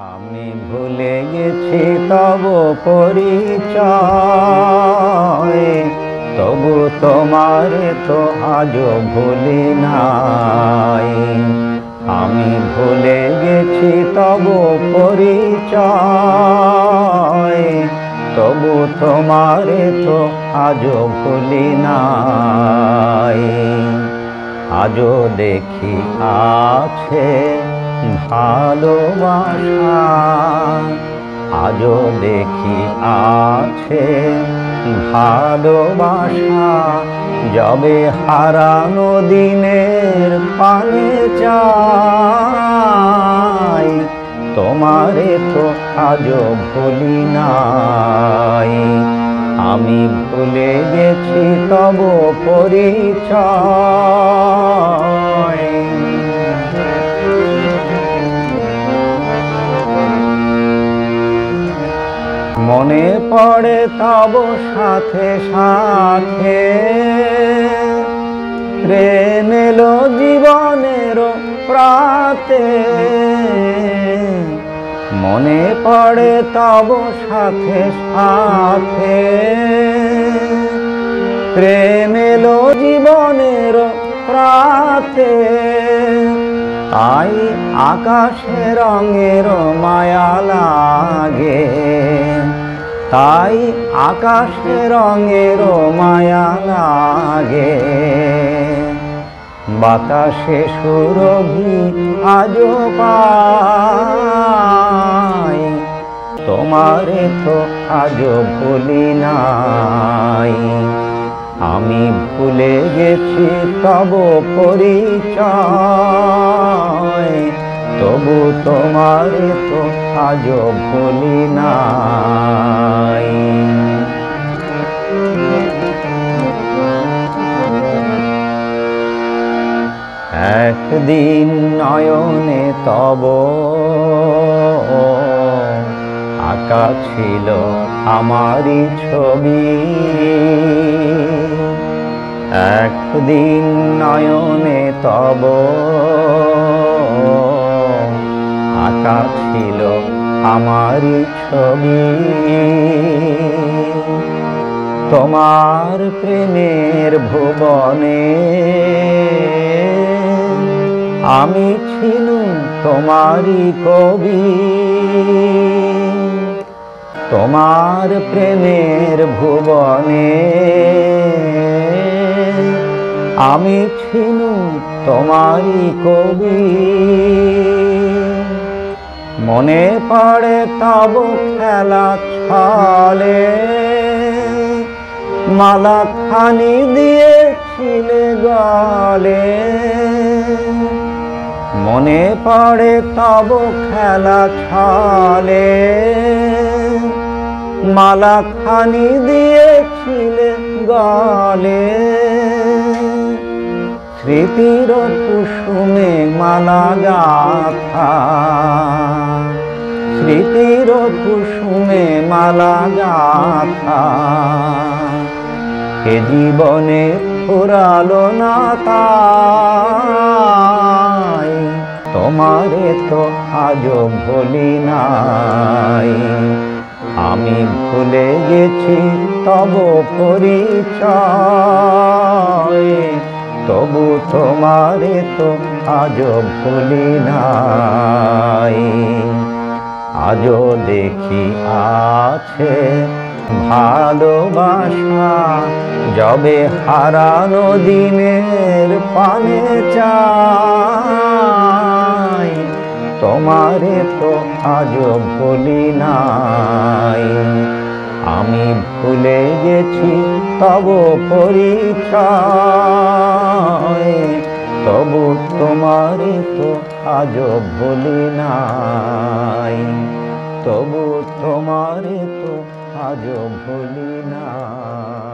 আমি ভুলে গেছি তব পরিচয়, তবু তোমারে তো আজও ভুলি নাই। আমি ভুলে গেছি তব পরিচয়, তবু তোমারে তো আজও ভুলি নাই। আজও দেখি আছে ভালোবাসা, আজও দেখি আছে ভালোবাসা, যবে হারানো দিনের পানে চাই, তোমারে তো আজও ভুলি নাই। আমি ভুলে গেছি তব পরিচয়। মনে পড়ে তব সাথে সাথে, প্রেম এলো জীবনের প্রাতে। মনে পড়ে তব সাথে সাথে, প্রেম এলো জীবনের প্রাতে। তাই আকাশে রঙের মায়া লাগে, তাই আকাশে রঙের মায়া লাগে। বাতাসে সুরভি আজও পাই, তোমারে তো আজও ভুলি নাই। আমি ভুলে গেছি তব পরিচয়, তবু তোমারে তো আজও ভুলি নাই। একদিন নয়নে তব আঁকা ছিল আমারই ছবি, একদিন নয়নে তব আঁকা ছিল আমারই ছবি। তোমার প্রেমের ভুবনে আমি ছিলুম তোমারই কবি। তোমার প্রেমের ভুবনে আমি ছিলুম তোমারই কবি। মনে পড়ে তব খেলা ছলে, মালা খানি দিয়েছিলে গলে। মনে পড়ে তব খেলা ছলে, মালা খানি দিয়েছিলে গলে। স্মৃতির কুসুমে মালা গাথা, স্মৃতির কুসুমে মালা গাথা। এ জীবনে ফুরালো না তাই, তোমারে তো আজও ভুলি নাই। আমি ভুলে গেছি তব পরিচয়, তবু তোমারে তো আজও ভুলি নাই। আজও দেখি আছে ভালোবাসা, যবে হারানো দিনের পানে চাই, তোমারে তো আজও ভুলি নাই। আমি ভুলে গেছি তব পরিচয়, তবু তোমারে তো আজও ভুলি নাই। তবু তোমারে তো আজও ভুলি নাই।